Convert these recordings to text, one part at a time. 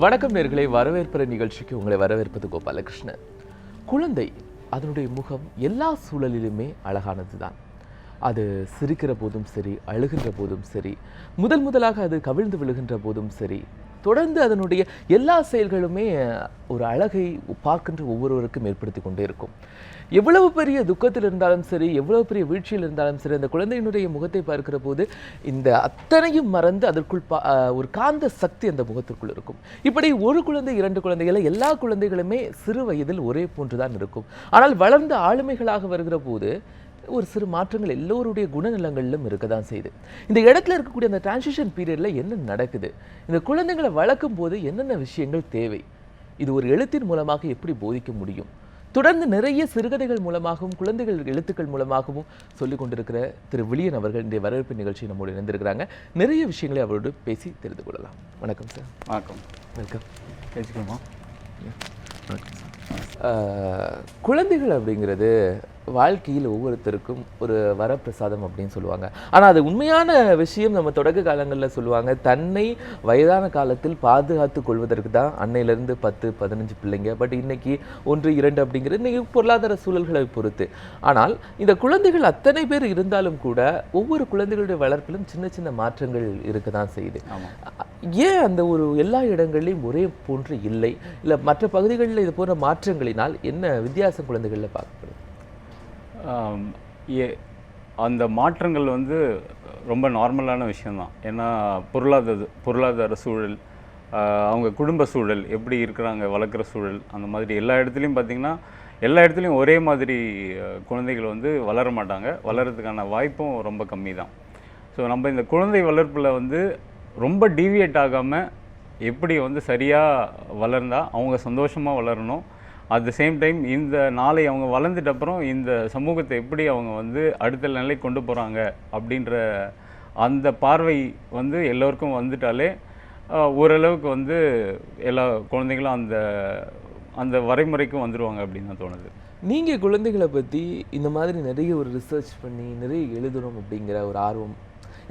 வணக்கம் நேயர்களே, வரவேற்பு நிகழ்ச்சிக்கு உங்களை வரவேற்பது கோபாலகிருஷ்ணன். குழந்தை அதனுடைய முகம் எல்லா சூழலிலுமே அழகானதுதான். அது சிரிக்கிற போதும் சரி, அழுகின்ற போதும் சரி, முதலாக அது கவிழ்ந்து விழுகின்ற போதும் சரி, தொடர்ந்து அதனுடைய எல்லா செயல்களுமே ஒரு அழகை பார்க்கின்ற ஒவ்வொருவருக்கும் ஏற்படுத்தி கொண்டே இருக்கும். எவ்வளவு பெரிய துக்கத்தில் இருந்தாலும் சரி, எவ்வளவு பெரிய வீழ்ச்சியில் இருந்தாலும் சரி, அந்த குழந்தையினுடைய முகத்தை பார்க்கிற போது இந்த அத்தனையும் மறந்து அதற்குள் ஒரு காந்த சக்தி அந்த முகத்திற்குள் இருக்கும். இப்படி ஒரு குழந்தை, இரண்டு குழந்தைகளை, எல்லா குழந்தைகளுமே சிறு வயதில் ஒரே போன்றுதான் இருக்கும். ஆனால் வளர்ந்த ஆளுமைகளாக வருகிற போது ஒரு சிறு மாற்றங்கள் எல்லோருடைய குணநலங்களிலும் இருக்க தான் செய்யுது. இந்த இடத்துல இருக்கக்கூடிய அந்த டிரான்சிஷன் பீரியட்ல என்ன நடக்குது, இந்த குழந்தைகளை வளர்க்கும் போது என்னென்ன விஷயங்கள் தேவை, இது ஒரு எழுத்தின் மூலமாக எப்படி போதிக்க முடியும், தொடர்ந்து நிறைய சிறுகதைகள் மூலமாகவும் குழந்தைகள் எழுத்துக்கள் மூலமாகவும் சொல்லிக் கொண்டிருக்கிற திரு வில்லியன் அவர்கள் இந்த வரவேற்பு நிகழ்ச்சி நம்மோடு இணைந்திருக்கிறாங்க. நிறைய விஷயங்களை அவரோடு பேசி தெரிந்து கொள்ளலாம். வணக்கம் சார். வணக்கம். வெல்கம். பேசிக்கலாமா? வணக்கம். குழந்தைகள் அப்படிங்கிறது வாழ்க்கையில் ஒவ்வொருத்தருக்கும் ஒரு வரப்பிரசாதம் அப்படின்னு சொல்லுவாங்க. ஆனால் அது உண்மையான விஷயம் நம்ம தொடக்க காலங்களில் சொல்லுவாங்க, தன்னை வயதான காலத்தில் பாதுகாத்து கொள்வதற்கு தான் அன்னையிலேருந்து 10-15 பிள்ளைங்க. பட் இன்னைக்கு 1-2 அப்படிங்கிறது இன்னைக்கு பொருளாதார சூழல்களை பொறுத்து. ஆனால் இந்த குழந்தைகள் அத்தனை பேர் இருந்தாலும் கூட ஒவ்வொரு குழந்தைகளுடைய வளர்ப்பிலும் சின்ன சின்ன மாற்றங்கள் இருக்க தான் செய்யுது. ஏன் அந்த ஒரு எல்லா இடங்கள்லையும் ஒரே போன்று இல்லை, இல்லை மற்ற பகுதிகளில் இது போன்ற மாற்றங்களினால் என்ன வித்தியாசம் குழந்தைகளில் பார்க்கப்படுது? அந்த மாற்றங்கள் ரொம்ப நார்மலான விஷயந்தான். ஏன்னா பொருளாதார சூழல், அவங்க குடும்ப சூழல் எப்படி இருக்கிறாங்க, வளர்க்குற சூழல், அந்த மாதிரி எல்லா இடத்துலையும் பார்த்திங்கன்னா எல்லா இடத்துலையும் ஒரே மாதிரி குழந்தைகள் வளர மாட்டாங்க. வளர்கிறதுக்கான வாய்ப்பும் ரொம்ப கம்மி தான். ஸோ நம்ம இந்த குழந்தை வளர்ப்பில் ரொம்ப டீவியேட் ஆகாமல் எப்படி சரியாக வளர்ந்தால் அவங்க சந்தோஷமாக வளரணும், அட் த சேம் டைம் இந்த நாளை அவங்க வளர்ந்துட்ட அப்புறம் இந்த சமூகத்தை எப்படி அவங்க அடுத்த நிலை கொண்டு போகிறாங்க அப்படின்ற அந்த பார்வை எல்லோருக்கும் வந்துட்டாலே ஓரளவுக்கு எல்லா குழந்தைகளும் அந்த அந்த வரைமுறைக்கும் வந்துடுவாங்க அப்படின்னு தான் தோணுது. நீங்கள் குழந்தைகளை பற்றி இந்த மாதிரி நிறைய ஒரு ரிசர்ச் பண்ணி நிறைய எழுதணும் அப்படிங்கிற ஒரு ஆர்வம்,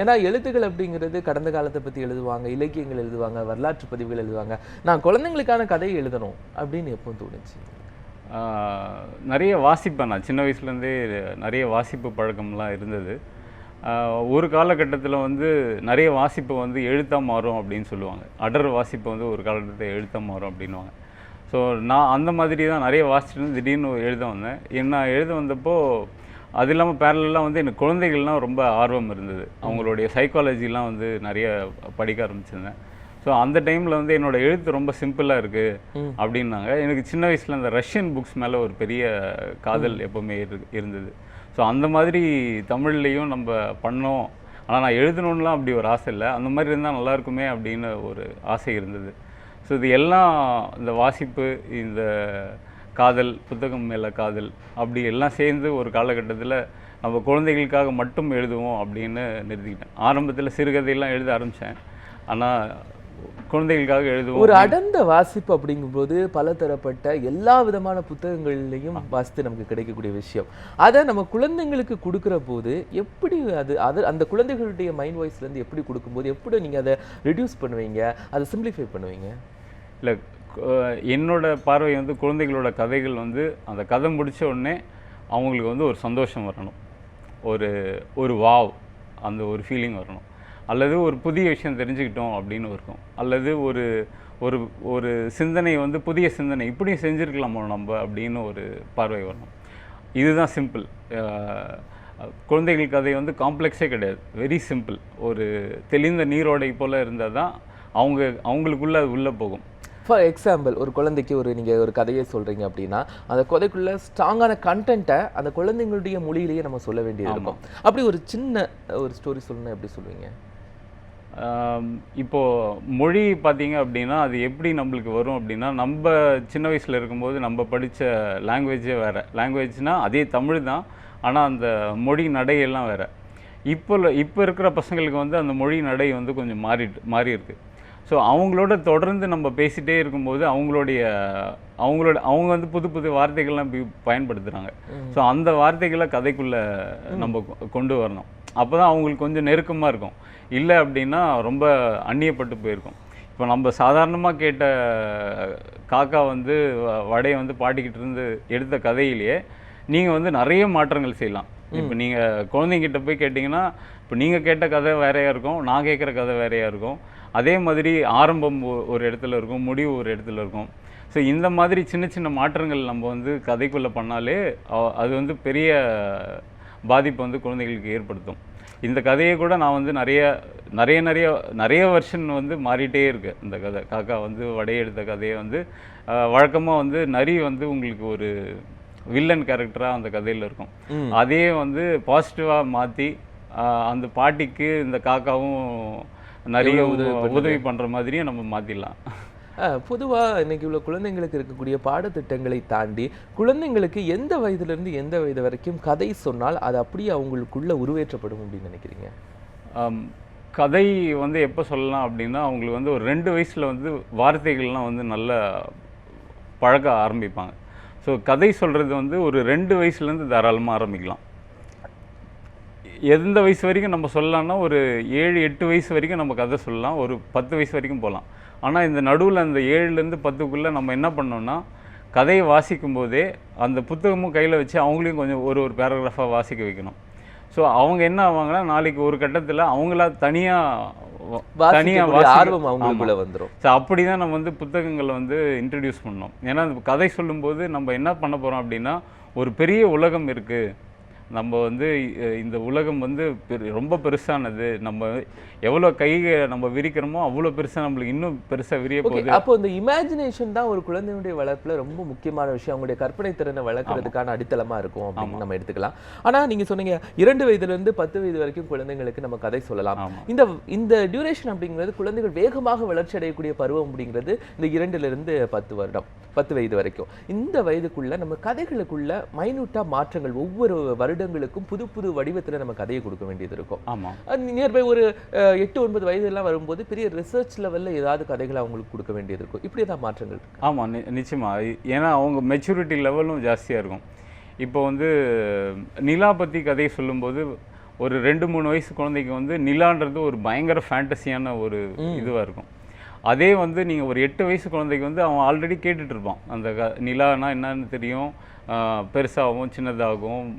ஏன்னா எழுத்துக்கள் அப்படிங்கிறது கடந்த காலத்தை பற்றி எழுதுவாங்க, இலக்கியங்கள் எழுதுவாங்க, வரலாற்று பதிவுகள் எழுதுவாங்க, நான் குழந்தைங்களுக்கான கதையை எழுதணும் அப்படின்னு எப்போ தோணுச்சு? நிறைய வாசிப்பேன். நான் சின்ன வயசுலேருந்தே நிறைய வாசிப்பு பழக்கம்லாம் இருந்தது. ஒரு காலகட்டத்தில் நிறைய வாசிப்பு எழுத்தாக மாறும் அப்படின்னு சொல்லுவாங்க. அடர் வாசிப்பு ஒரு காலகட்டத்தில் எழுத்தாக மாறும் அப்படின்வாங்க. ஸோ நான் அந்த மாதிரி தான் நிறைய வாசிச்சுட்டு திடீர்னு எழுத வந்தேன். என்ன எழுத வந்தப்போ அது இல்லாமல் பேரலாம் எனக்கு குழந்தைகள்லாம் ரொம்ப ஆர்வம் இருந்தது. அவங்களுடைய சைக்காலஜிலாம் நிறைய படிக்க ஆரம்பிச்சிருந்தேன். ஸோ அந்த டைமில் என்னோடய எழுத்து ரொம்ப சிம்பிளாக இருக்குது அப்படின்னாங்க. எனக்கு சின்ன வயசில் அந்த ரஷ்யன் புக்ஸ் மேலே ஒரு பெரிய காதல் எப்போவுமே இருந்தது. ஸோ அந்த மாதிரி தமிழ்லேயும் நம்ம பண்ணோம், ஆனால் நான் எழுதணுன்னெலாம் அப்படி ஒரு ஆசை இல்லை, அந்த மாதிரி இருந்தால் நல்லாயிருக்குமே அப்படின்னு ஒரு ஆசை இருந்தது. ஸோ இது எல்லாம் இந்த வாசிப்பு, இந்த காதல், புத்தகம் மேலே காதல், அப்படி எல்லாம் சேர்ந்து ஒரு காலகட்டத்தில் நம்ம குழந்தைகளுக்காக மட்டும் எழுதுவோம் அப்படின்னு நிறுத்திக்கிட்டேன். ஆரம்பத்தில் சிறுகதையெல்லாம் எழுத ஆரம்பித்தேன், ஆனால் குழந்தைகளுக்காக எழுதுவோம். ஒரு அடர்ந்த வாசிப்பு அப்படிங்கும்போது பல தரப்பட்ட எல்லா விதமான புத்தகங்கள்லையும் வாசித்து நமக்கு கிடைக்கக்கூடிய விஷயம், அதை நம்ம குழந்தைங்களுக்கு கொடுக்குற போது எப்படி அந்த குழந்தைகளுடைய மைண்ட் வாய்ஸ்லேருந்து எப்படி கொடுக்கும்போது எப்படி நீங்கள் அதை ரெடியூஸ் பண்ணுவீங்க, அதை சிம்பிளிஃபை பண்ணுவீங்க? இல்லை, என்னோட பார்வை குழந்தைகளோட கதைகள் அந்த கதை முடித்த உடனே அவங்களுக்கு ஒரு சந்தோஷம் வரணும், ஒரு வாவ் அந்த ஒரு ஃபீலிங் வரணும், அல்லது ஒரு புதிய விஷயம் தெரிஞ்சுக்கிட்டோம் அப்படின்னு இருக்கும், அல்லது ஒரு ஒரு ஒரு சிந்தனை புதிய சிந்தனை இப்படியும் செஞ்சுருக்கலாமோ நம்ம அப்படின்னு ஒரு பார்வை வரணும். இதுதான் சிம்பிள். குழந்தைகள் கதை காம்ப்ளெக்ஸே கிடையாது, வெரி சிம்பிள். ஒரு தெளிந்த நீரோடை போல் இருந்தால் தான் அவங்களுக்குள்ளே அது உள்ளே போகும். ஃபார் எக்ஸாம்பிள், ஒரு குழந்தைக்கு நீங்கள் ஒரு கதையை சொல்கிறீங்க அப்படின்னா அந்த கதைக்குள்ளே ஸ்ட்ராங்கான கண்டென்ட்டை அந்த குழந்தைங்களுடைய மொழியிலேயே நம்ம சொல்ல வேண்டியது இருக்கும். அப்படி ஒரு சின்ன ஒரு ஸ்டோரி சொல்லணும்னா எப்படி சொல்லுவீங்க? இப்போது மொழி பார்த்தீங்க அப்படின்னா அது எப்படி நம்மளுக்கு வரும் அப்படின்னா, நம்ம சின்ன வயசில் இருக்கும்போது நம்ம படித்த லாங்குவேஜே வேறு. லாங்குவேஜ்னால் அதே தமிழ் தான், ஆனால் அந்த மொழி நடையெல்லாம் வேறு. இப்போ இருக்கிற பசங்களுக்கு அந்த மொழி நடை கொஞ்சம் மாறி இருக்குது. ஸோ அவங்களோட தொடர்ந்து நம்ம பேசிகிட்டே இருக்கும்போது அவங்க புது புது வார்த்தைகள்லாம் பயன்படுத்துகிறாங்க. ஸோ அந்த வார்த்தைகளை கதைக்குள்ளே நம்ம கொண்டு வரணும். அப்போ தான் அவங்களுக்கு கொஞ்சம் நெருக்கமாக இருக்கும். இல்லை அப்படின்னா ரொம்ப அந்நியப்பட்டு போயிருக்கும். இப்போ நம்ம சாதாரணமாக கேட்ட காக்கா வந்து வடையை வந்து பாட்டிக்கிட்டு இருந்து எடுத்த கதையிலேயே நீங்கள் வந்து நிறைய மாற்றங்கள் செய்யலாம். இப்போ நீங்கள் குழந்தைங்கிட்ட போய் கேட்டிங்கன்னா, இப்போ நீங்கள் கேட்ட கதை வேறையாக இருக்கும், நான் கேட்குற கதை வேறையாக இருக்கும். அதே மாதிரி ஆரம்பம் ஒரு இடத்துல இருக்கும், முடிவு ஒரு இடத்துல இருக்கும். ஸோ இந்த மாதிரி சின்ன சின்ன மாற்றங்கள் நம்ம வந்து கதைக்குள்ளே பண்ணாலே அது வந்து பெரிய பாதிப்பை வந்து குழந்தைகளுக்கு ஏற்படுத்தும். இந்த கதையை கூட நான் வந்து நிறைய வெர்ஷன் வந்து மாறிட்டே இருக்கு. இந்த கதை காக்கா வந்து வடையை எடுத்த கதையை வந்து வழக்கமாக வந்து நரி வந்து உங்களுக்கு ஒரு வில்லன் கேரக்டராக அந்த கதையில் இருக்கும். அதே வந்து பாசிட்டிவாக மாற்றி அந்த பாட்டிக்கு இந்த காக்காவும் நிறைய உதவி பண்ணுற மாதிரியும் நம்ம மாற்றிடலாம். பொதுவாக இன்னைக்கு உள்ள குழந்தைங்களுக்கு இருக்கக்கூடிய பாடத்திட்டங்களை தாண்டி குழந்தைங்களுக்கு எந்த வயதிலிருந்து எந்த வயது வரைக்கும் கதை சொன்னால் அது அப்படியே அவங்களுக்குள்ள உருவேற்றப்படும் அப்படின்னு நினைக்கிறீங்க? கதை வந்து எப்போ சொல்லலாம் அப்படின்னா, அவங்களுக்கு வந்து ஒரு 2 வயசில் வந்து வார்த்தைகள்லாம் வந்து நல்ல பழக்க ஆரம்பிப்பாங்க. ஸோ கதை சொல்கிறது வந்து ஒரு 2 வயசுலேருந்து தாராளமாக ஆரம்பிக்கலாம். எந்த வயசு வரைக்கும் நம்ம சொல்லலாம்னா ஒரு 7-8 வயசு வரைக்கும் நம்ம கதை சொல்லலாம், ஒரு 10 வயசு வரைக்கும் போகலாம். ஆனால் இந்த நடுவில் அந்த 7லேருந்து 10க்குள்ளே நம்ம என்ன பண்ணோம்னா, கதையை வாசிக்கும் போதே அந்த புத்தகமும் கையில் வச்சு அவங்களையும் கொஞ்சம் ஒரு பேராகிராஃபாக வாசிக்க வைக்கணும். ஸோ அவங்க என்ன ஆவாங்கன்னா, நாளைக்கு ஒரு கட்டத்தில் அவங்களா தனியாக ஆர்வம் அவங்களுக்குள்ள வந்துடும். ஸோ அப்படி தான் நம்ம வந்து புத்தகங்களை வந்து இன்ட்ரடியூஸ் பண்ணோம். ஏன்னா அந்த கதை சொல்லும்போது நம்ம என்ன பண்ண போகிறோம் அப்படின்னா, ஒரு பெரிய உலகம் இருக்குது, நம்ம வந்து இந்த உலகம் வந்து ரொம்ப பெருசானது, நம்ம எவ்வளோ நம்ம விரிக்கிறோமோ அவ்வளோ பெருசாக நம்மளுக்கு இன்னும் பெருசாக விரிய போகுது. அப்போ இந்த இமேஜினேஷன் தான் ஒரு குழந்தையுடைய வளர்ப்புல ரொம்ப முக்கியமான விஷயம், அவங்களுடைய கற்பனை திறனை வளர்க்கறதுக்கான அடித்தளமா இருக்கும் அப்படின்னு நம்ம எடுத்துக்கலாம். ஆனா நீங்க சொன்னீங்க 2 வயதிலிருந்து 10 வயது வரைக்கும் குழந்தைங்களுக்கு நம்ம கதை சொல்லலாம். இந்த டியூரேஷன் அப்படிங்கிறது குழந்தைகள் வேகமாக வளர்ச்சி அடையக்கூடிய பருவம் அப்படிங்கிறது இந்த 2லிருந்து 10 வயது வரைக்கும். இந்த வயதுக்குள்ள நம்ம கதைகளுக்குள்ள மைனூட்டா மாற்றங்கள், ஒவ்வொரு வருடங்களுக்கும் புது புது வடிவத்துல நம்ம கதையை கொடுக்க வேண்டியது இருக்கும். நியர்பை ஒரு 8-9 வயதெல்லாம் வரும்போது பெரிய ரிசர்ச் லெவல்ல ஏதாவது கதைகளை அவங்களுக்கு கொடுக்க வேண்டியது இருக்கும். இப்படி ஏதாவது மாற்றங்கள் இருக்கு? ஆமாம், நிச்சயமா. ஏன்னா அவங்க மெச்சூரிட்டி லெவலும் ஜாஸ்தியாக இருக்கும். இப்போ வந்து நிலா பற்றி கதையை சொல்லும்போது ஒரு 2-3 வயசு குழந்தைக்கு வந்து நிலான்றது ஒரு பயங்கர ஃபேண்டசியான ஒரு இதுவாக இருக்கும். அதே வந்து நீங்கள் ஒரு 8 வயசு குழந்தைக்கு வந்து அவன் ஆல்ரெடி கேட்டுட்டு இருப்பான். அந்த நிலானா என்னன்னு தெரியும், பெருசாகவும் சின்னதாகவும்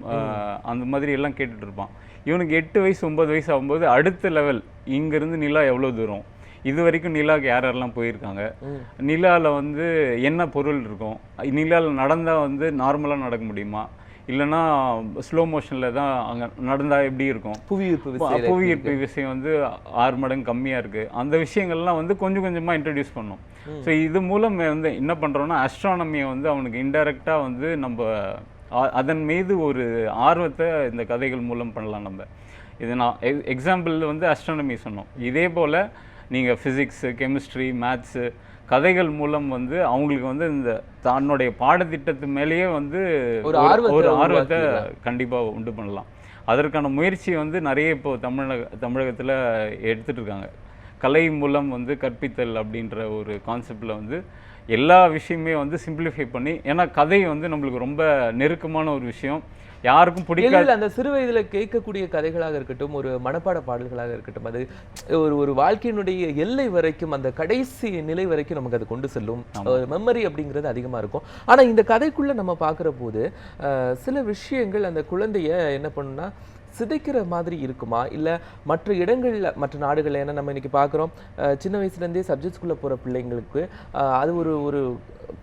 அந்த மாதிரி எல்லாம் கேட்டுட்டு இருப்பான். இவனுக்கு 8 வயசு 9 வயசு ஆகும்போது அடுத்த லெவல், இங்கேருந்து நிலா எவ்வளோ தூரம், இது வரைக்கும் நிலாவுக்கு யாரெல்லாம் போயிருக்காங்க, நிலாவில் வந்து என்ன பொருள் இருக்கும், நிலாவில் நடந்தால் வந்து நார்மலாக நடக்க முடியுமா, இல்லைன்னா ஸ்லோ மோஷனில் தான் அங்கே நடந்தால் எப்படி இருக்கும், புவியீர்ப்பு விசை வந்து 6 மடங்கு கம்மியாக இருக்குது, அந்த விஷயங்கள்லாம் வந்து கொஞ்சம் கொஞ்சமாக இன்ட்ரடியூஸ் பண்ணோம். ஸோ இது மூலம் வந்து என்ன பண்ணுறோன்னா, ஆஸ்ட்ரானமியை வந்து அவனுக்கு இன்டைரக்டாக வந்து நம்ம அதன் மீது ஒரு ஆர்வத்தை இந்த கதைகள் மூலம் பண்ணலாம். நம்ம இது நான் எக்ஸாம்பிள் வந்து ஆஸ்ட்ரானமி சொன்னோம். இதே போல் நீங்கள் ஃபிசிக்ஸு, கெமிஸ்ட்ரி, மேத்ஸு கதைகள் மூலம் வந்து அவங்களுக்கு வந்து இந்த தன்னுடைய பாடத்திட்டத்து மேலேயே வந்து ஒரு ஆர்வத்தை கண்டிப்பாக உண்டு பண்ணலாம். அதற்கான முயற்சி வந்து நிறைய இப்போ தமிழகத்தில் எடுத்துகிட்டு இருக்காங்க. கலை மூலம் வந்து கற்பித்தல் அப்படின்ற ஒரு கான்செப்டில் வந்து எல்லா விஷயமே வந்து சிம்பிளிஃபை பண்ணி, ஏன்னா கதை வந்து நம்மளுக்கு ரொம்ப நெருக்கமான ஒரு விஷயம், யாருக்கும் பிடிக்காது. அந்த சிறு வயதுல கேட்கக்கூடிய கதைகளாக இருக்கட்டும், ஒரு மனப்பாட பாடல்களாக இருக்கட்டும், அது ஒரு வாழ்க்கையினுடைய எல்லை வரைக்கும், அந்த கடைசி நிலை வரைக்கும் நமக்கு அது கொண்டு செல்லும். மெமரி அப்படிங்கிறது அதிகமா இருக்கும். ஆனா இந்த கதைக்குள்ள நம்ம பார்க்குற போது சில விஷயங்கள் அந்த குழந்தைய என்ன பண்ணுன்னா சிதைக்கிற மாதிரி இருக்குமா, இல்லை மற்ற இடங்களில், மற்ற நாடுகளில், ஏன்னா நம்ம இன்னைக்கு பார்க்குறோம் சின்ன வயசுலேருந்தே சப்ஜெக்ட்ஸ்குள்ளே போகிற பிள்ளைங்களுக்கு அது ஒரு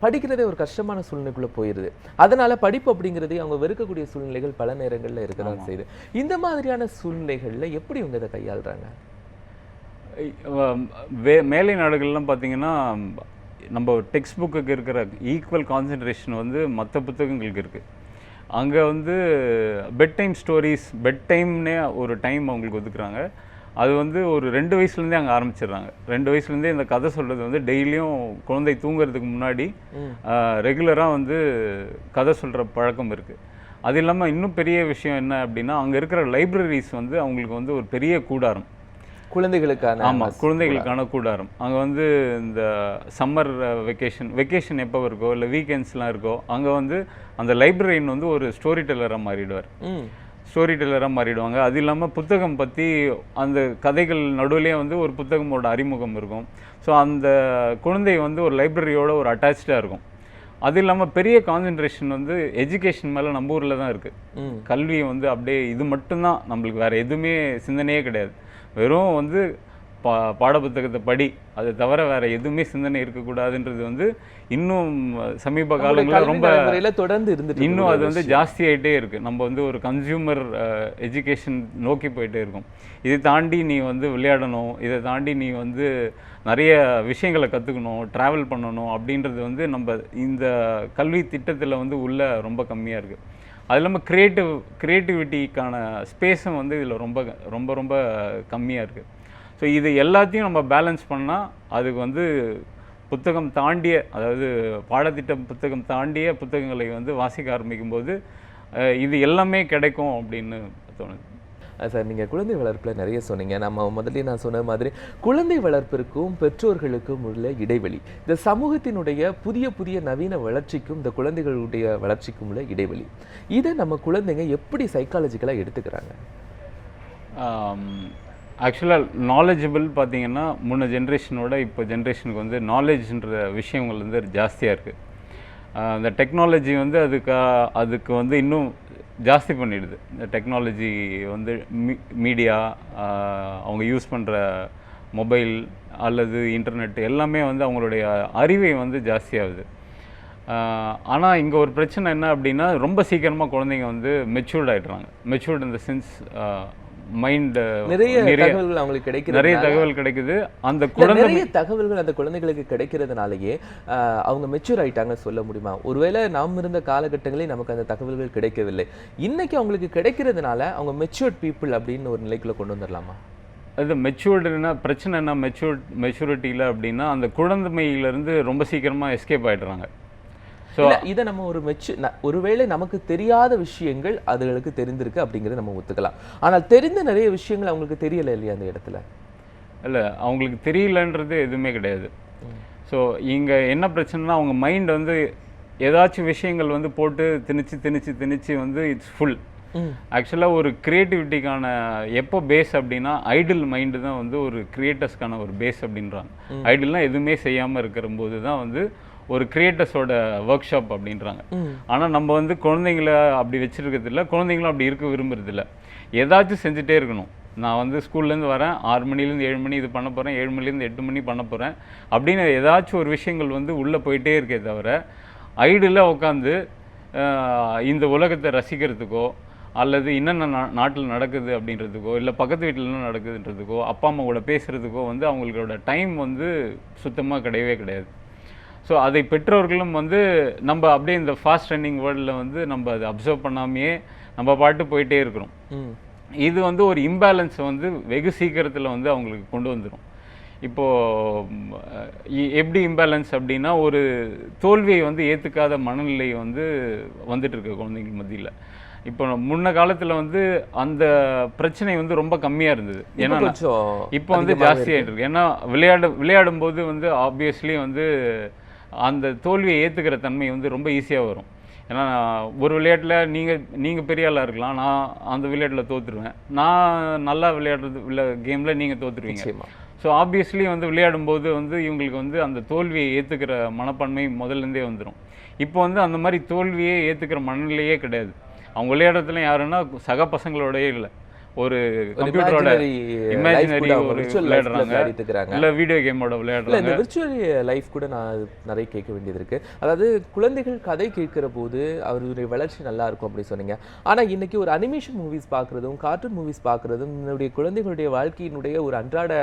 படிக்கிறதே ஒரு கஷ்டமான சூழ்நிலைக்குள்ளே போயிடுது. அதனால் படிப்பு அப்படிங்கிறதே அவங்க வெறுக்கக்கூடிய சூழ்நிலைகள் பல நேரங்களில் இருக்க தான் செய்யுது. இந்த மாதிரியான சூழ்நிலைகளில் எப்படி இவங்க இதை கையாளுறாங்க? மேலை நாடுகள்லாம் பார்த்தீங்கன்னா நம்ம டெக்ஸ்ட் புக்குக்கு இருக்கிற ஈக்குவல் கான்சன்ட்ரேஷன் வந்து மற்ற புத்தகங்களுக்கு இருக்குது. அங்கே வந்து பெட் டைம் ஸ்டோரிஸ், பெட் டைம்னே ஒரு டைம் அவங்களுக்கு ஒதுக்குறாங்க. அது வந்து ஒரு 2 வயசுலேருந்தே அங்கே ஆரம்பிச்சிடுறாங்க. 2 வயசுலேருந்தே இந்த கதை சொல்கிறது வந்து டெய்லியும் குழந்தை தூங்குறதுக்கு முன்னாடி ரெகுலராக வந்து கதை சொல்கிற பழக்கம் இருக்குது. அது இல்லாமல் இன்னும் பெரிய விஷயம் என்ன அப்படின்னா, அங்கே இருக்கிற லைப்ரரிஸ் வந்து அவங்களுக்கு வந்து ஒரு பெரிய கூடாரம், குழந்தைகளுக்கான கூடாரம். அங்கே வந்து இந்த சம்மர் வெக்கேஷன் எப்போ இருக்கோ, இல்லை வீக்கெண்ட்ஸ்லாம் இருக்கோ, அங்கே வந்து அந்த லைப்ரரியன் வந்து ஒரு ஸ்டோரி டெல்லராக மாறிடுவார். ஸ்டோரி டெல்லராக மாறிடுவாங்க. அது இல்லாமல் புத்தகம் பற்றி அந்த கதைகள் நடுவுலேயே வந்து ஒரு புத்தகமோட அறிமுகம் இருக்கும். ஸோ அந்த குழந்தை வந்து ஒரு லைப்ரரியோட ஒரு அட்டாச்சாக இருக்கும். அது இல்லாமல் பெரிய கான்சென்ட்ரேஷன் வந்து எஜுகேஷன் மேலே நம்ம ஊரில் தான் இருக்குது. கல்வி வந்து அப்படியே இது மட்டும்தான் நம்மளுக்கு, வேறு எதுவுமே சிந்தனையே கிடையாது. வெறும் வந்து பாடப்புத்தகத்தை படி, அதை தவிர வேறு எதுவுமே சிந்தனை இருக்கக்கூடாதுன்றது வந்து இன்னும் சமீப காலங்களில் ரொம்ப தொடர்ந்து இருந்துட்டு இன்னும் அது வந்து ஜாஸ்தியாகிட்டே இருக்குது. நம்ம வந்து ஒரு கன்சியூமர் எஜுகேஷன் நோக்கி போயிட்டே இருக்கோம். இதை தாண்டி நீ வந்து விளையாடணும், இதை தாண்டி நீ வந்து நிறைய விஷயங்களை கற்றுக்கணும், ட்ராவல் பண்ணணும் அப்படின்றது வந்து நம்ம இந்த கல்வி திட்டத்தில் வந்து உள்ள ரொம்ப கம்மியாக இருக்குது. அது இல்லாமல் க்ரியேட்டிவிட்டிக்கான ஸ்பேஸும் வந்து இதில் ரொம்ப ரொம்ப ரொம்ப கம்மியாக இருக்குது. ஸோ இது எல்லாத்தையும் நம்ம பேலன்ஸ் பண்ணால் அதுக்கு வந்து புத்தகம் தாண்டிய, அதாவது பாடத்திட்ட புத்தகம் தாண்டிய புத்தகங்களை வந்து வாசிக்க ஆரம்பிக்கும்போது இது எல்லாமே கிடைக்கும் அப்படின்னு தோணுது. சார், நீங்கள் குழந்தை வளர்ப்பில் நிறைய சொன்னீங்க. நம்ம முதல்ல நான் சொன்ன மாதிரி குழந்தை வளர்ப்பிற்கும் பெற்றோர்களுக்கும் உள்ள இடைவெளி, இந்த சமூகத்தினுடைய புதிய புதிய நவீன வளர்ச்சிக்கும் இந்த குழந்தைகளுடைய வளர்ச்சிக்கும் உள்ள இடைவெளி, இதை நம்ம குழந்தைங்க எப்படி சைக்காலஜிக்கலாக எடுத்துக்கிறாங்க? ஆக்சுவலாக நாலேஜபிள் பார்த்தீங்கன்னா முன்ன ஜென்ரேஷனோட இப்போ ஜென்ரேஷனுக்கு வந்து நாலேஜ்ன்ற விஷயங்கள் வந்து ஜாஸ்தியாக இருக்குது. இந்த டெக்னாலஜி வந்து அதுக்கு வந்து இன்னும் ஜாஸ்தி பண்ணிடுது. இந்த டெக்னாலஜி வந்து மீடியா, அவங்க யூஸ் பண்ணுற மொபைல் அல்லது இன்டர்நெட் எல்லாமே வந்து அவங்களுடைய அறிவை வந்து ஜாஸ்தியாகுது. ஆனால் இங்கே ஒரு பிரச்சனை என்ன அப்படின்னா, ரொம்ப சீக்கிரமாக குழந்தைங்க வந்து மெச்சூர்ட் ஆகிடுறாங்க. மெச்சூர்ட் இந்த சென்ஸ் மைண்ட், நிறைய தகவல்கள் அவங்களுக்கு கிடைக்குது, நிறைய தகவல் கிடைக்குது. அந்த நிறைய தகவல்கள் அந்த குழந்தைகளுக்கு கிடைக்கிறதுனாலயே அவங்க மெச்சூர் ஆயிட்டாங்க சொல்ல முடியுமா? ஒருவேளை நாம் இருந்த காலகட்டங்களில் நமக்கு அந்த தகவல்கள் கிடைக்கவில்லை, இன்னைக்கு அவங்களுக்கு கிடைக்கிறதுனால அவங்க மெச்சூர்ட் பீப்புள் அப்படின்னு ஒரு நிலைக்குள்ள கொண்டு வந்துடலாமா? அது மெச்சூர்டுன்னா பிரச்சனை என்ன, மெச்சூரிட்டியில் அப்படின்னா அந்த குழந்தைமையிலேருந்து ரொம்ப சீக்கிரமாக எஸ்கேப் ஆகிடுறாங்க. ஸோ இதை நம்ம ஒருவேளை நமக்கு தெரியாத விஷயங்கள் அதுகளுக்கு தெரிந்திருக்கு அப்படிங்கிறத நம்ம ஒத்துக்கலாம். ஆனால் தெரிந்த நிறைய விஷயங்கள் அவங்களுக்கு தெரியலை இல்லையா அந்த இடத்துல? இல்லை, அவங்களுக்கு தெரியலன்றது எதுவுமே கிடையாது. ஸோ இங்கே என்ன பிரச்சனைனா, அவங்க மைண்ட் வந்து ஏதாச்சும் விஷயங்கள் வந்து போட்டு திணிச்சு வந்து இட்ஸ் ஃபுல். ஆக்சுவலாக ஒரு க்ரியேட்டிவிட்டிக்கான எப்போ பேஸ் அப்படின்னா ஐடில் மைண்டு தான் வந்து ஒரு கிரியேட்டர்ஸ்க்கான ஒரு பேஸ் அப்படின்றாங்க. ஐடில்லாம் எதுவுமே செய்யாமல் இருக்கிற போது தான் வந்து ஒரு கிரியேட்டர்ஸோட ஒர்க் ஷாப் அப்படின்றாங்க. ஆனால் நம்ம வந்து குழந்தைங்கள அப்படி வச்சுருக்கிறதில்ல, குழந்தைங்களும் அப்படி இருக்க விரும்புறதில்ல. ஏதாச்சும் செஞ்சுட்டே இருக்கணும். நான் வந்து ஸ்கூல்லேருந்து வரேன், 6 மணிலேருந்து 7 மணி இது பண்ண போகிறேன், 7 மணிலேருந்து 8 மணி பண்ண போகிறேன் அப்படின்னு ஏதாச்சும் ஒரு விஷயங்கள் வந்து உள்ளே போயிட்டே இருக்கே தவிர, ஐடில் உட்காந்து இந்த உலகத்தை ரசிக்கிறதுக்கோ அல்லது என்னென்ன நாட்டில் நடக்குது அப்படின்றதுக்கோ, இல்லை பக்கத்து வீட்டில் என்ன நடக்குதுன்றதுக்கோ, அப்பா அம்மாவோட பேசுகிறதுக்கோ வந்து அவங்களோட டைம் வந்து சுத்தமாக கிடையவே கிடையாது. ஸோ அதை பெற்றோர்களும் வந்து நம்ம அப்படியே இந்த ஃபாஸ்ட் ரன்னிங் வேர்ல்டில் வந்து நம்ம அதை அப்சர்வ் பண்ணாமையே நம்ம பாட்டு போயிட்டே இருக்கிறோம். இது வந்து ஒரு இம்பேலன்ஸை வந்து வெகு சீக்கிரத்தில் வந்து அவங்களுக்கு கொண்டு வந்துடும். இப்போது எப்படி இம்பேலன்ஸ் அப்படின்னா, ஒரு தோல்வியை வந்து ஏற்றுக்காத மனநிலை வந்து வந்துட்டுருக்கு குழந்தைங்க மத்தியில். இப்போ முன்ன காலத்தில் வந்து அந்த பிரச்சனை வந்து ரொம்ப கம்மியாக இருந்தது. ஏன்னா இப்போ வந்து ஜாஸ்தியாகிட்டு இருக்கு. ஏன்னா விளையாடும்போது வந்து ஆப்வியஸ்லி வந்து அந்த தோல்வியை ஏற்றுக்கிற தன்மை வந்து ரொம்ப ஈஸியாக வரும். ஏன்னா ஒரு விளையாட்டில் நீங்கள் பெரிய ஆளாக இருக்கலாம், நான் அந்த விளையாட்டில் தோற்றுருவேன். நான் நல்லா விளையாடுறது கேமில் நீங்கள் தோற்றுருவீங்க. ஸோ ஆப்வியஸ்லி வந்து விளையாடும்போது வந்து இவங்களுக்கு வந்து அந்த தோல்வியை ஏற்றுக்கிற மனப்பான்மை முதல்லேருந்தே வந்துடும். இப்போ வந்து அந்த மாதிரி தோல்வியே ஏற்றுக்கிற மனநிலையே கிடையாது. அவங்க விளையாடுறதுல யாருன்னா சக பசங்களோடயே இல்லை, ஒரு கம்ப்யூட்டரோட இமேஜினரி ஒரு விளையாடுறாங்க, இல்லை வீடியோ கேமோட விளையாடுறாங்க. இந்த விர்ச்சுவல் லைஃப் கூட நான் நிறைய கேட்க வேண்டியது இருக்குது. அதாவது குழந்தைகள் கதை கேட்குற போது அவருடைய வளர்ச்சி நல்லா இருக்கும் அப்படி சொன்னீங்க. ஆனால் இன்றைக்கி ஒரு அனிமேஷன் மூவிஸ் பார்க்குறதும் கார்ட்டூன் மூவிஸ் பார்க்குறதும் என்னுடைய குழந்தைகளுடைய வாழ்க்கையினுடைய ஒரு அன்றாட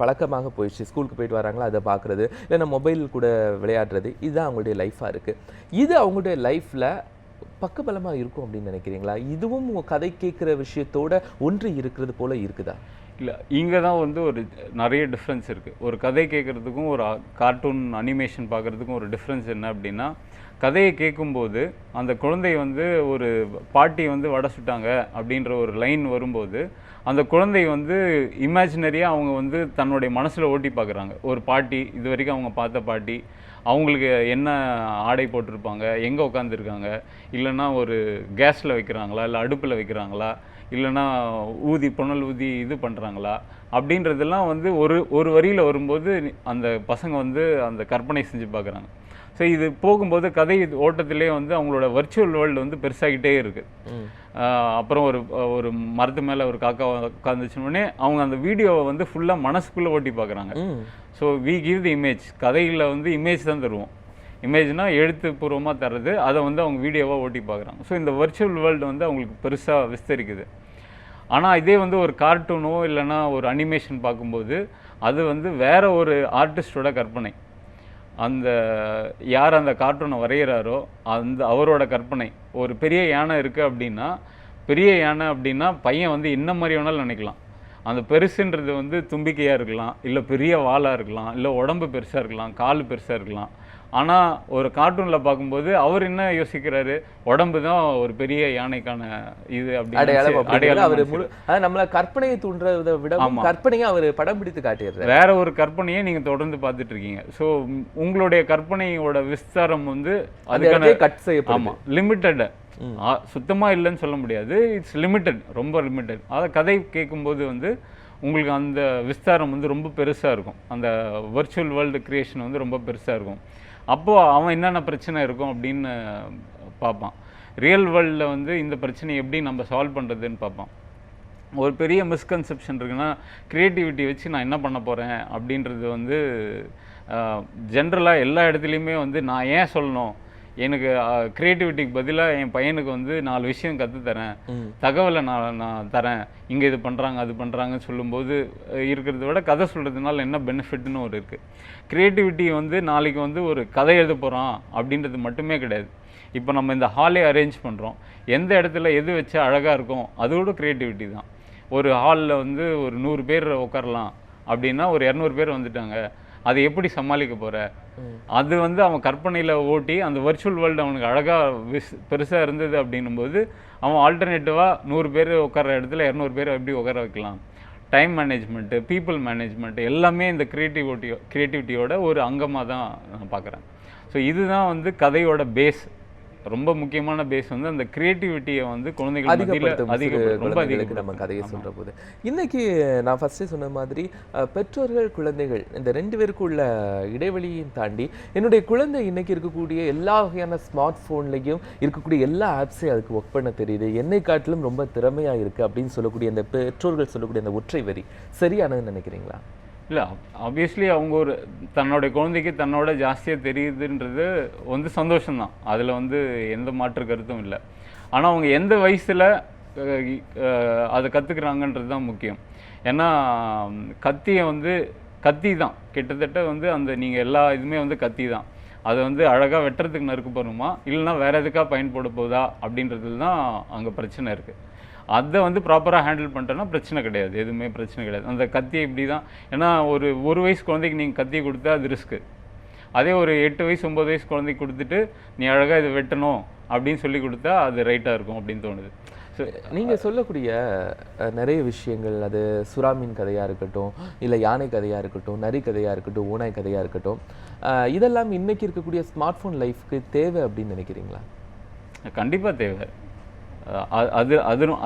பழக்கமாக போயிடுச்சு. ஸ்கூலுக்கு போயிட்டு வராங்களா அதை பார்க்குறது, இல்லைன்னா மொபைல் கூட விளையாடுறது, இதுதான் அவங்களுடைய லைஃபாக இருக்குது. இது அவங்களுடைய லைஃப்பில் பக்கபலமாக இருக்கும் அப்படின்னு நினைக்கிறீங்களா? இதுவும் கதை கேட்குற விஷயத்தோட ஒன்று இருக்கிறது போல இருக்குதா? இல்லை, இங்கே தான் வந்து ஒரு நிறைய டிஃப்ரென்ஸ் இருக்குது. ஒரு கதை கேட்குறதுக்கும் ஒரு கார்ட்டூன் அனிமேஷன் பார்க்குறதுக்கும் ஒரு டிஃப்ரென்ஸ் என்ன அப்படின்னா, கதையை கேட்கும்போது அந்த குழந்தை வந்து ஒரு பாட்டி வந்து வடை சுட்டாங்க அப்படின்ற ஒரு லைன் வரும்போது அந்த குழந்தை வந்து இமேஜினரியாக அவங்க வந்து தன்னுடைய மனசில் ஓட்டி பார்க்குறாங்க. ஒரு பாட்டி, இது வரைக்கும் அவங்க பார்த்த பாட்டி, அவங்களுக்கு என்ன ஆடை போட்டிருப்பாங்க, எங்கே உட்காந்துருக்காங்க, இல்லைன்னா ஒரு கேஸில் வைக்கிறாங்களா, இல்லை அடுப்பில் வைக்கிறாங்களா, இல்லைன்னா புனல் ஊதி இது பண்ணுறாங்களா அப்படின்றதெல்லாம் வந்து ஒரு வரியில் வரும்போது அந்த பசங்க வந்து அந்த கற்பனை செஞ்சு பார்க்குறாங்க. ஸோ இது போகும்போது கதை ஓட்டத்திலே வந்து அவங்களோட வர்ச்சுவல் வேர்ல்டு வந்து பெருசாகிட்டே இருக்குது. அப்புறம் ஒரு மரத்து மேலே ஒரு காக்கா உட்காந்துச்சுன்னொடனே அவங்க அந்த வீடியோவை வந்து ஃபுல்லாக மனசுக்குள்ளே ஓட்டி பார்க்குறாங்க. So we give the image. கதையில் வந்து இமேஜ் தான் தருவோம். இமேஜ்னால் எழுத்துப்பூர்வமாக தர்றது, அதை வந்து அவங்க வீடியோவாக ஓட்டி பார்க்குறாங்க. ஸோ இந்த வர்ச்சுவல் வேர்ல்டு வந்து அவங்களுக்கு பெருசாக விஸ்தரிக்குது. ஆனால் இதே வந்து ஒரு கார்ட்டூனோ இல்லைன்னா ஒரு அனிமேஷன் பார்க்கும்போது அது வந்து வேற ஒரு ஆர்டிஸ்டோட கற்பனை. அந்த யார் அந்த கார்ட்டூனை வரைகிறாரோ அவரோட கற்பனை. ஒரு பெரிய யானை இருக்குது அப்படின்னா, பெரிய யானை அப்படின்னா பையன் வந்து என்ன மாதிரி வேணாலும் நினைக்கலாம். அந்த பெருசுன்றது வந்து தும்பிக்கையாக இருக்கலாம், இல்லை பெரிய வாலாக இருக்கலாம், இல்லை உடம்பு பெருசாக இருக்கலாம், கால் பெருசாக இருக்கலாம். ஆனால் ஒரு கார்ட்டூனில் பார்க்கும்போது அவர் என்ன யோசிக்கிறாரு, உடம்பு தான் ஒரு பெரிய யானைக்கான இது அப்படின்னு நம்மள கற்பனையை தூண்டுறதை விட கற்பனையை அவர் படம் பிடித்து காட்டிடுறாரு. வேற ஒரு கற்பனையை நீங்க தொடர்ந்து பார்த்துட்டு இருக்கீங்க. ஸோ உங்களுடைய கற்பனையோட விஸ்தாரம் வந்து அதுக்கான கட் செய்யப்படும். ஆமா, லிமிட்டட். சுத்தமா இல்லைன்னு சொல்ல முடியாது, இட்ஸ் லிமிட்டட், ரொம்ப லிமிட்டட். அதை கதை கேட்கும்போது வந்து உங்களுக்கு அந்த விஸ்தாரம் வந்து ரொம்ப பெருசாக இருக்கும். அந்த வர்ச்சுவல் வேர்ல்டு கிரியேஷன் வந்து ரொம்ப பெருசாக இருக்கும். அப்போது அவன் என்னென்ன பிரச்சனை இருக்கும் அப்படின்னு பார்ப்பான். ரியல் வேர்ல்டில் வந்து இந்த பிரச்சனையை எப்படி நம்ம சால்வ் பண்ணுறதுன்னு பார்ப்பான். ஒரு பெரிய மிஸ்கன்செப்ஷன் இருக்குன்னா, க்ரியேட்டிவிட்டி வச்சு நான் என்ன பண்ண போகிறேன் அப்படின்றது வந்து ஜென்ரலாக எல்லா இடத்துலையுமே வந்து நான் ஏன் சொல்லணும், எனக்கு க்ரியேட்டிவிட்டிக்கு பதிலாக என் பையனுக்கு வந்து 4 விஷயம் கற்றுத்தரேன், தகவலை நான் தரேன், இங்கே இது பண்ணுறாங்க அது பண்ணுறாங்கன்னு சொல்லும்போது இருக்கிறத விட கதை சொல்கிறதுனால என்ன பெனிஃபிட்னு ஒரு இருக்குது. க்ரியேட்டிவிட்டி வந்து நாளைக்கு வந்து ஒரு கதை எழுத போகிறோம் அப்படின்றது மட்டுமே கிடையாது. இப்போ நம்ம இந்த ஹாலே அரேஞ்ச் பண்ணுறோம், எந்த இடத்துல எது வச்சா அழகாக இருக்கும், அதோட க்ரியேட்டிவிட்டி தான். ஒரு ஹாலில் வந்து ஒரு 100 பேர் உட்காரலாம் அப்படின்னா ஒரு 200 பேர் வந்துட்டாங்க, அதை எப்படி சமாளிக்க போகிற, அது வந்து அவன் கற்பனையில் ஓட்டி அந்த வர்ச்சுவல் வேர்ல்டு அவனுக்கு அழகாக பெருசாக இருந்தது அப்படின்னும்போது அவன் ஆல்டர்னேட்டிவாக 100 பேர் உட்கார இடத்துல 200 பேர் எப்படி உட்கார வைக்கலாம். டைம் மேனேஜ்மெண்ட்டு, பீப்புள் மேனேஜ்மெண்ட்டு எல்லாமே இந்த க்ரியேட்டிவிட்டியோட ஒரு அங்கமாக தான் நான் பார்க்குறேன். ஸோ இதுதான் வந்து கதையோட பேஸ். ரொம்ப முக்கியமான பேஸ் வந்து அந்த கிரியேட்டிவிட்டியை வந்து குழந்தைகள் அதிகப்படுத்தும். நம்ம கதையை சொல்கிற போது இன்னைக்கு நான் ஃபர்ஸ்டே சொன்ன மாதிரி பெற்றோர்கள் குழந்தைகள் இந்த 2 பேருக்கும் உள்ள இடைவெளியும் தாண்டி என்னுடைய குழந்தை இன்னைக்கு இருக்கக்கூடிய எல்லா வகையான ஸ்மார்ட் ஃபோன்லையும் இருக்கக்கூடிய எல்லா ஆப்ஸையும் அதுக்கு ஒர்க் பண்ண தெரியுது, என்னை காட்டிலும் ரொம்ப திறமையாக இருக்குது அப்படின்னு சொல்லக்கூடிய அந்த பெற்றோர்கள் சொல்லக்கூடிய அந்த ஒற்றை வரி சரியானதுன்னு நினைக்கிறீங்களா? இல்லை, ஆப்வியஸ்லி அவங்க ஒரு தன்னுடைய குழந்தைக்கு தன்னோட ஜாஸ்தியாக தெரியுதுன்றது வந்து சந்தோஷம்தான், அதில் வந்து எந்த மாற்று கருத்தும் இல்லை. ஆனால் அவங்க எந்த வயசில் அதை கற்றுக்குறாங்கன்றது தான் முக்கியம். ஏன்னா கத்தியை வந்து கத்தி தான் கிட்டத்தட்ட வந்து அந்த நீங்கள் எல்லா இதுவுமே வந்து கத்தி தான். அதை வந்து அழகாக வெட்டுறதுக்கு நறுக்க போகணுமா இல்லைனா வேறு எதுக்காக பயன்பட போதா அப்படின்றதுல தான் அங்கே பிரச்சனை இருக்குது. அதை வந்து ப்ராப்பராக ஹேண்டில் பண்ணிட்டோன்னா பிரச்சனை கிடையாது, எதுவுமே பிரச்சனை கிடையாது. அந்த கத்தியை இப்படி தான். ஏன்னா ஒரு வயசு குழந்தைக்கு நீங்கள் கத்தியை கொடுத்தா அது ரிஸ்க்கு. அதே ஒரு 8 வயசு 9 வயசு குழந்தைக்கு கொடுத்துட்டு நீ அழகாக இதை வெட்டணும் அப்படின்னு சொல்லி கொடுத்தா அது ரைட்டாக இருக்கும் அப்படின்னு தோணுது. ஸோ நீங்கள் சொல்லக்கூடிய நிறைய விஷயங்கள், அது சுறாமீன் கதையாக இருக்கட்டும், இல்லை யானை கதையாக இருக்கட்டும், நரி கதையாக இருக்கட்டும், ஓனாய் கதையாக இருக்கட்டும், இதெல்லாம் இன்றைக்கி இருக்கக்கூடிய ஸ்மார்ட் ஃபோன் லைஃப்க்கு தேவை அப்படின்னு நினைக்கிறீங்களா? கண்டிப்பாக தேவை.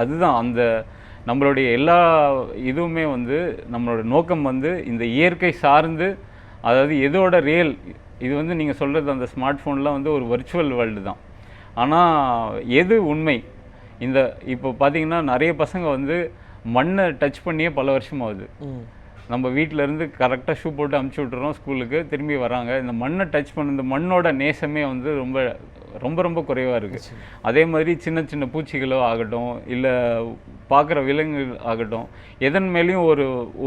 அதுதான் அந்த நம்மளுடைய எல்லா இதுவுமே வந்து நம்மளோட நோக்கம் வந்து இந்த இயற்கை சார்ந்து, அதாவது எதோட ரியல் இது வந்து நீங்கள் சொல்கிறது அந்த ஸ்மார்ட் ஃபோனில் வந்து ஒரு வர்ச்சுவல் வேர்ல்டு தான். ஆனால் எது உண்மை? இந்த இப்போ பார்த்தீங்கன்னா நிறைய பசங்க வந்து மண்ணை டச் பண்ணியே பல வருஷமாகுது. நம்ம வீட்டிலேருந்து கரெக்டாக ஷூ போட்டு அமுச்சு விட்டுறோம் ஸ்கூலுக்கு, திரும்பி வராங்க, இந்த மண்ணை டச் பண்ண இந்த மண்ணோட நேசமே வந்து ரொம்ப ரொம்ப ரொம்ப குறைவாக இருக்குது. அதே மாதிரி சின்ன சின்ன பூச்சிகளோ ஆகட்டும், இல்லை பார்க்குற விலங்குகள் ஆகட்டும், எதன் மேலேயும்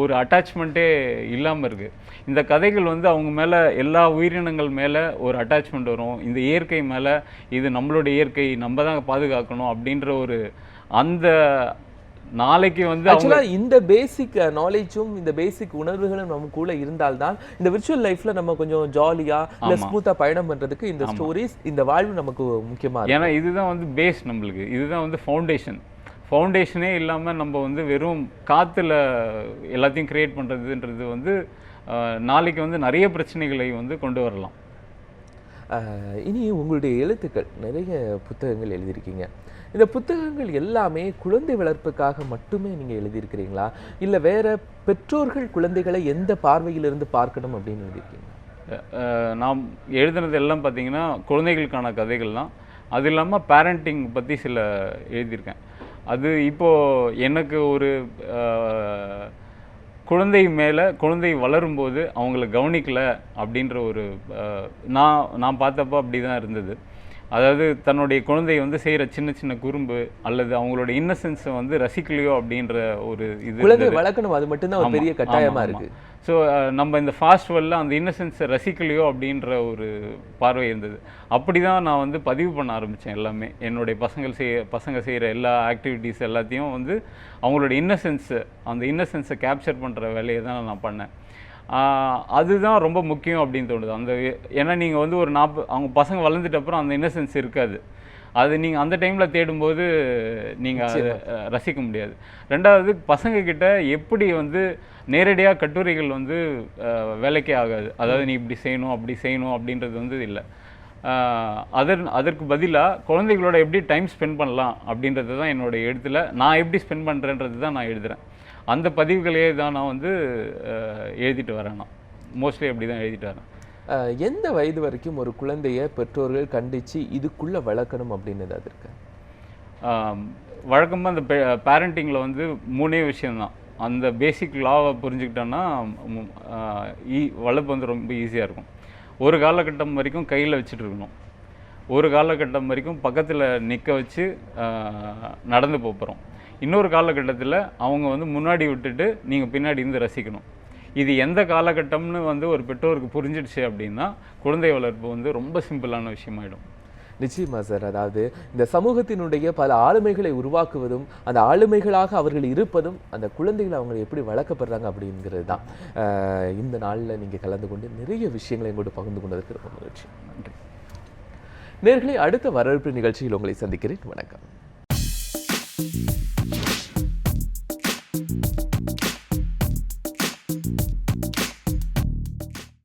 ஒரு அட்டாச்மெண்ட்டே இல்லாமல் இருக்குது. இந்த கதைகள் வந்து அவங்க மேலே, எல்லா உயிரினங்கள் மேலே ஒரு அட்டாச்மெண்ட் வரும். இந்த இயற்கை மேலே, இது நம்மளுடைய இயற்கை, நம்ம தான் பாதுகாக்கணும் அப்படின்ற ஒரு அந்த நாளைக்கு வந்து ஆக்சுவலாக இந்த பேசிக் நாலேஜும் இந்த பேசிக் உணர்வுகளும் நமக்குள்ள இருந்தால்தான் இந்த விர்ச்சுவல் லைஃப்ல நம்ம கொஞ்சம் ஜாலியாக இல்லை ஸ்மூத்தாக பயணம் பண்ணுறதுக்கு இந்த ஸ்டோரிஸ், இந்த வாழ்வு நமக்கு முக்கியமாக. ஏன்னா இதுதான் வந்து பேஸ், நம்மளுக்கு இதுதான் வந்து ஃபவுண்டேஷனே இல்லாமல் நம்ம வந்து வெறும் காற்றுல எல்லாத்தையும் க்ரியேட் பண்ணுறதுன்றது வந்து நாளைக்கு வந்து நிறைய பிரச்சனைகளை வந்து கொண்டு வரலாம். இனி உங்களுடைய எழுத்துக்கள் நிறைய புத்தகங்கள் எழுதியிருக்கீங்க. இந்த புத்தகங்கள் எல்லாமே குழந்தை வளர்ப்புக்காக மட்டுமே நீங்கள் எழுதியிருக்கிறீங்களா, இல்லை வேற பெற்றோர்கள் குழந்தைகளை எந்த பார்வையிலிருந்து பார்க்கணும் அப்படின்னு எழுதியிருக்கீங்க? நாம் எழுதுனது எல்லாம் பார்த்தீங்கன்னா குழந்தைகளுக்கான கதைகள் தான். அது இல்லாமல் பேரண்டிங் பற்றி சில எழுதியிருக்கேன். அது இப்போது எனக்கு ஒரு குழந்தை வளரும்போது அவங்கள கவனிக்கலை அப்படின்ற ஒரு நான் பார்த்தப்போ அப்படி தான் இருந்தது. அதாவது தன்னுடைய குழந்தை வந்து செய்கிற சின்ன சின்ன குறும்பு அல்லது அவங்களோட இன்னசென்ஸை வந்து ரசிக்கலையோ அப்படின்ற ஒரு இது குழந்தை வளர்க்கணும், அது மட்டும்தான் ஒரு பெரிய கட்டாயமாக இருக்குது. ஸோ நம்ம இந்த ஃபாஸ்ட் வேர்ல்டில் அந்த இன்னசென்ஸை ரசிக்கலையோ அப்படின்ற ஒரு பார்வை இருந்தது. அப்படி தான் நான் வந்து பதிவு பண்ண ஆரம்பித்தேன் எல்லாமே. என்னுடைய பசங்க செய்கிற எல்லா ஆக்டிவிட்டீஸ் எல்லாத்தையும் வந்து அவங்களோட அந்த இன்னசென்ஸை கேப்சர் பண்ணுற வேலையை தான் நான் பண்ணேன். அதுதான் ரொம்ப முக்கியம் அப்படின்னு தோணுது. ஏன்னா நீங்கள் வந்து அவங்க பசங்க வளர்ந்துட்ட அப்புறம் அந்த இன்னசென்ஸ் இருக்காது. அது நீங்கள் அந்த டைமில் தேடும்போது நீங்கள் அதை ரசிக்க முடியாது. ரெண்டாவது, பசங்கக்கிட்ட எப்படி வந்து நேரடியாக கட்டுரைகள் வந்து வேலைக்கே ஆகாது. அதாவது நீ இப்படி செய்யணும் அப்படி செய்யணும் அப்படின்றது வந்து இல்லை. அதற்கு பதிலாக குழந்தைகளோட எப்படி டைம் ஸ்பெண்ட் பண்ணலாம் அப்படின்றது தான் என்னோடய எழுத்தில். நான் எப்படி ஸ்பெண்ட் பண்ணுறேன்றது தான் நான் எழுதுகிறேன். அந்த பதிவுகளையே தான் நான் வந்து எழுதிட்டு வரேன். நான் மோஸ்ட்லி அப்படி தான் எழுதிட்டு வரேன். எந்த வயது வரைக்கும் ஒரு குழந்தைய பெற்றோர்கள் கண்டித்து இதுக்குள்ளே வளர்க்கணும் அப்படின்னு ஏதாவது இருக்கு? வழக்கமாக அந்த பேரண்டிங்கில் வந்து 3 விஷயம்தான். அந்த பேசிக் லாவை புரிஞ்சுக்கிட்டோன்னா வளர்ப்பு வந்து ரொம்ப ஈஸியாக இருக்கும். ஒரு காலகட்டம் வரைக்கும் கையில் வச்சுட்டு இருக்கணும். ஒரு காலகட்டம் வரைக்கும் பக்கத்தில் நிற்க வச்சு நடந்து போகிறோம். இன்னொரு காலகட்டத்தில் அவங்க வந்து முன்னாடி விட்டுட்டு நீங்கள் பின்னாடி இருந்து ரசிக்கணும். இது எந்த காலகட்டம்னு வந்து ஒரு பெற்றோருக்கு புரிஞ்சிடுச்சு அப்படின்னா குழந்தை வளர்ப்பு வந்து ரொம்ப சிம்பிளான விஷயமாயிடும். நிச்சயமா சார். அதாவது இந்த சமூகத்தினுடைய பல ஆளுமைகளை உருவாக்குவதும் அந்த ஆளுமைகளாக அவர்கள் இருப்பதும் அந்த குழந்தைகளை அவங்க எப்படி வளர்க்கப்படுறாங்க அப்படிங்கிறது தான். இந்த நாளில் நீங்கள் கலந்து கொண்டு நிறைய விஷயங்களை எங்களோடு பகிர்ந்து கொண்டதற்கு ரொம்ப மகிழ்ச்சி. நன்றி. நேயர்களே, அடுத்த வரவேற்பு நிகழ்ச்சியில் உங்களை சந்திக்கிறேன். வணக்கம்.